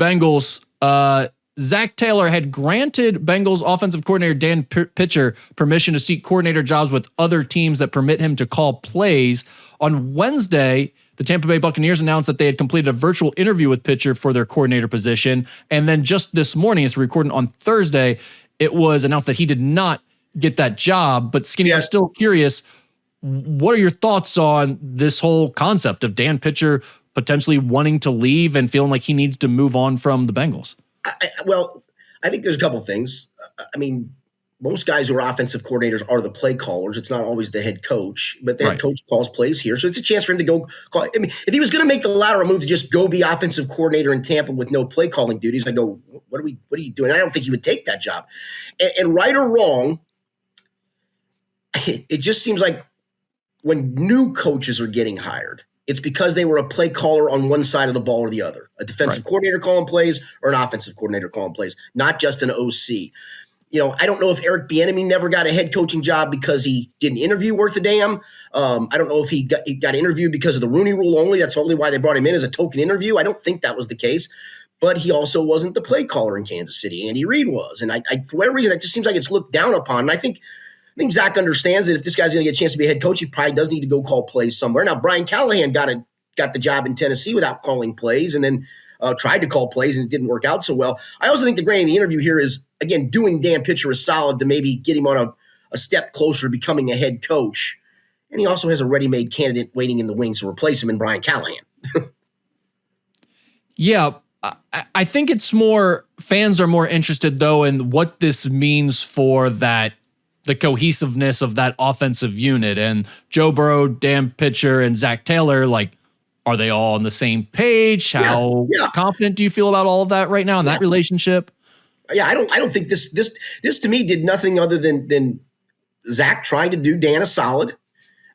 Bengals, Zach Taylor had granted Bengals offensive coordinator Dan Pitcher permission to seek coordinator jobs with other teams that permit him to call plays. On Wednesday, the Tampa Bay Buccaneers announced that they had completed a virtual interview with Pitcher for their coordinator position. And then just this morning, it's recording on Thursday, it was announced that he did not get that job. But Skinny, I'm still curious, what are your thoughts on this whole concept of Dan Pitcher potentially wanting to leave and feeling like he needs to move on from the Bengals? Well, I think there's a couple things. I mean, most guys who are offensive coordinators are the play callers. It's not always the head coach, but the head coach calls plays here. So it's a chance for him to go call. I mean, if he was going to make the lateral move to just go be offensive coordinator in Tampa with no play calling duties, I go, what are you doing? I don't think he would take that job. And right or wrong, it just seems like when new coaches are getting hired, it's because they were a play caller on one side of the ball or the other, a defensive coordinator calling plays or an offensive coordinator calling plays, not just an OC. You know, I don't know if Eric Bieniemy never got a head coaching job because he didn't interview worth a damn. I don't know if he got interviewed because of the Rooney Rule only. That's only why they brought him in as a token interview. I don't think that was the case. But he also wasn't the play caller in Kansas City. Andy Reid was. And I for whatever reason, that just seems like it's looked down upon. And I think Zach understands that if this guy's going to get a chance to be a head coach, he probably does need to go call plays somewhere. Now, Brian Callahan got the job in Tennessee without calling plays and then tried to call plays and it didn't work out so well. I also think the grain of the interview here is, again, doing Dan Pitcher a solid to maybe get him on a step closer to becoming a head coach. And he also has a ready-made candidate waiting in the wings to replace him in Brian Callahan. Yeah, I think it's more, fans are more interested, though, in what this means for the cohesiveness of that offensive unit. And Joe Burrow, Dan Pitcher, and Zach Taylor, like, are they all on the same page? How confident do you feel about all of that right now in that relationship? Yeah, I don't think this to me did nothing other than Zach trying to do Dan a solid,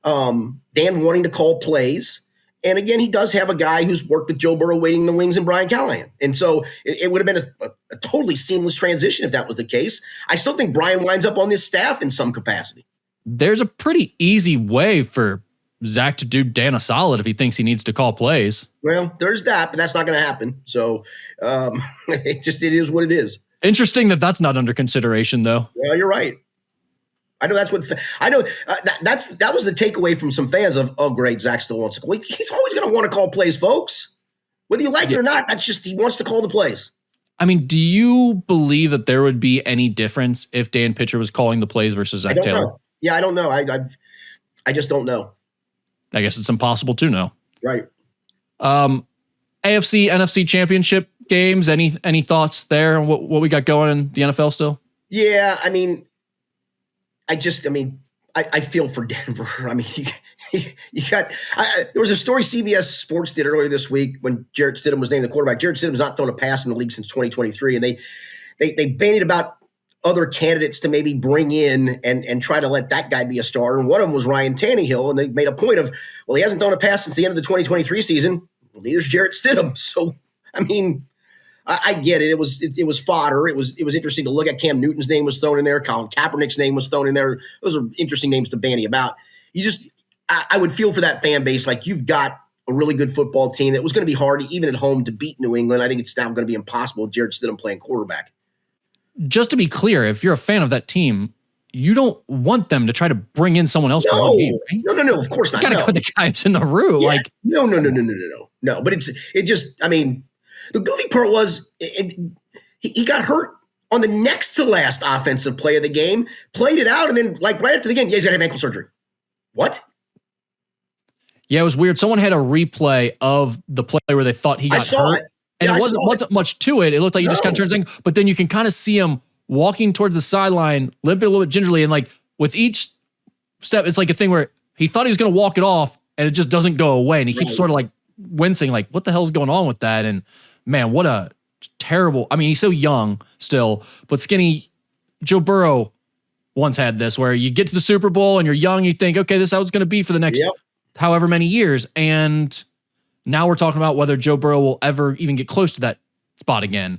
Dan wanting to call plays. And again, he does have a guy who's worked with Joe Burrow waiting in the wings and Brian Callahan. And so it would have been a totally seamless transition if that was the case. I still think Brian winds up on this staff in some capacity. There's a pretty easy way for Zach to do Dan a solid if he thinks he needs to call plays. Well, there's that, but that's not going to happen. So it is what it is. Interesting that that's not under consideration, though. Well, you're right. I know that's what I know. That was the takeaway from some fans of, oh, great, Zach still wants to call. He's always going to want to call plays, folks. Whether you like it or not, that's just he wants to call the plays. I mean, do you believe that there would be any difference if Dan Pitcher was calling the plays versus Zach Taylor? Know. Yeah, I don't know. I just don't know. I guess it's impossible to know. Right. AFC, NFC championship games. Any thoughts there on what we got going in the NFL still? Yeah, I mean, I feel for Denver. I mean, you got there was a story CBS Sports did earlier this week when Jarrett Stidham was named the quarterback. Jarrett Stidham has not thrown a pass in the league since 2023, and they bandied about other candidates to maybe bring in and try to let that guy be a starter. And one of them was Ryan Tannehill, and they made a point of, well, he hasn't thrown a pass since the end of the 2023 season. Well, neither's Jarrett Stidham. So, I mean, I get it. It was fodder. It was interesting to look at. Cam Newton's name was thrown in there. Colin Kaepernick's name was thrown in there. Those are interesting names to bandy about. I would feel for that fan base. Like, you've got a really good football team that was going to be hard, even at home, to beat New England. I think it's now going to be impossible with Jarrett Stidham playing quarterback. Just to be clear, if you're a fan of that team, you don't want them to try to bring in someone else. No, game, right? No, of course not. You got to put the guys in the room. Yeah. Like, no. But it just, I mean, the goofy part was he got hurt on the next to last offensive play of the game, played it out, and then like right after the game, he's got to have ankle surgery. What? Yeah, it was weird. Someone had a replay of the play where they thought he got hurt. And it wasn't much to it. It looked like he just kind of turned things, but then you can kind of see him walking towards the sideline, limping a little bit gingerly, and like with each step, it's like a thing where he thought he was going to walk it off, and it just doesn't go away, and he keeps sort of like wincing, like what the hell's going on with that? And man, what a terrible. I mean, he's so young still, but Skinny Joe Burrow once had this where you get to the Super Bowl and you're young, you think, okay, this is how it's going to be for the next however many years, and now we're talking about whether Joe Burrow will ever even get close to that spot again.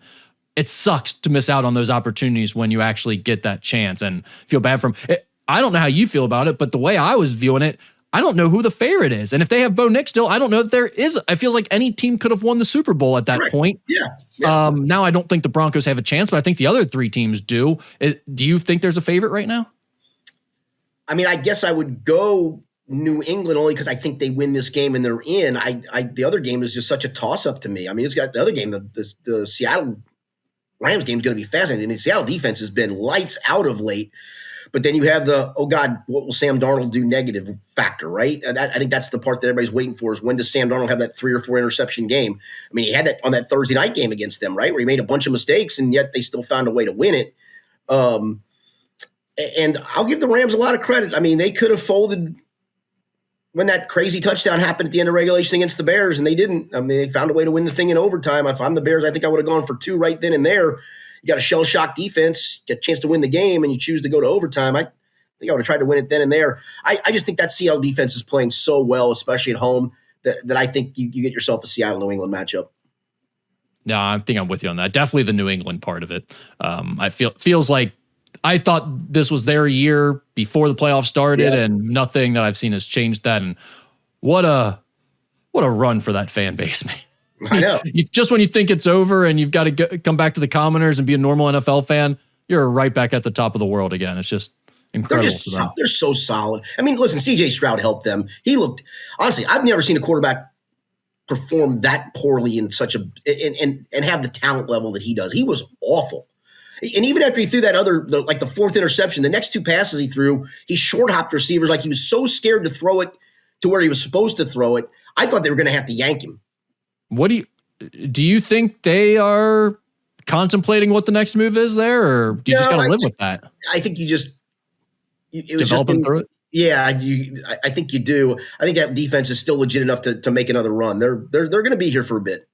It sucks to miss out on those opportunities when you actually get that chance and feel bad for him. I don't know how you feel about it, but the way I was viewing it, I don't know who the favorite is. And if they have Bo Nix still, I don't know that there is. I feel like any team could have won the Super Bowl at that point. Yeah. Now I don't think the Broncos have a chance, but I think the other three teams do. Do you think there's a favorite right now? I mean, I guess I would go New England only because I think they win this game and they're in. The other game is just such a toss-up to me. I mean, it's got the other game, the Seattle Rams game is going to be fascinating. I mean, the Seattle defense has been lights out of late. But then you have the, oh God, what will Sam Darnold do negative factor, right? I think that's the part that everybody's waiting for is when does Sam Darnold have that 3 or 4 interception game? I mean, he had that on that Thursday night game against them, right? Where he made a bunch of mistakes and yet they still found a way to win it. And I'll give the Rams a lot of credit. I mean, they could have folded when that crazy touchdown happened at the end of regulation against the Bears, and they didn't. I mean, they found a way to win the thing in overtime. If I'm the Bears, I think I would have gone for 2 right then and there. You got a shell-shock defense, get a chance to win the game, and you choose to go to overtime. I think I would have tried to win it then and there. I just think that Seattle defense is playing so well, especially at home, that I think you get yourself a Seattle-New England matchup. No, I think I'm with you on that. Definitely the New England part of it. I feels like I thought this was their year before the playoffs started, and nothing that I've seen has changed that. And what a run for that fan base, man. I know. Just when you think it's over and you've got to come back to the commoners and be a normal NFL fan, you're right back at the top of the world again. It's just incredible. They're so solid. I mean, listen, CJ Stroud helped them. He looked, honestly, I've never seen a quarterback perform that poorly in such a and have the talent level that he does. He was awful. And even after he threw that like the 4th interception, the next 2 passes he threw, he short hopped receivers like he was so scared to throw it to where he was supposed to throw it. I thought they were going to have to yank him. What do you think they are contemplating what the next move is there, or do you just got to live with that? I think you just develop them through it. Yeah, I think you do. I think that defense is still legit enough to make another run. They're going to be here for a bit.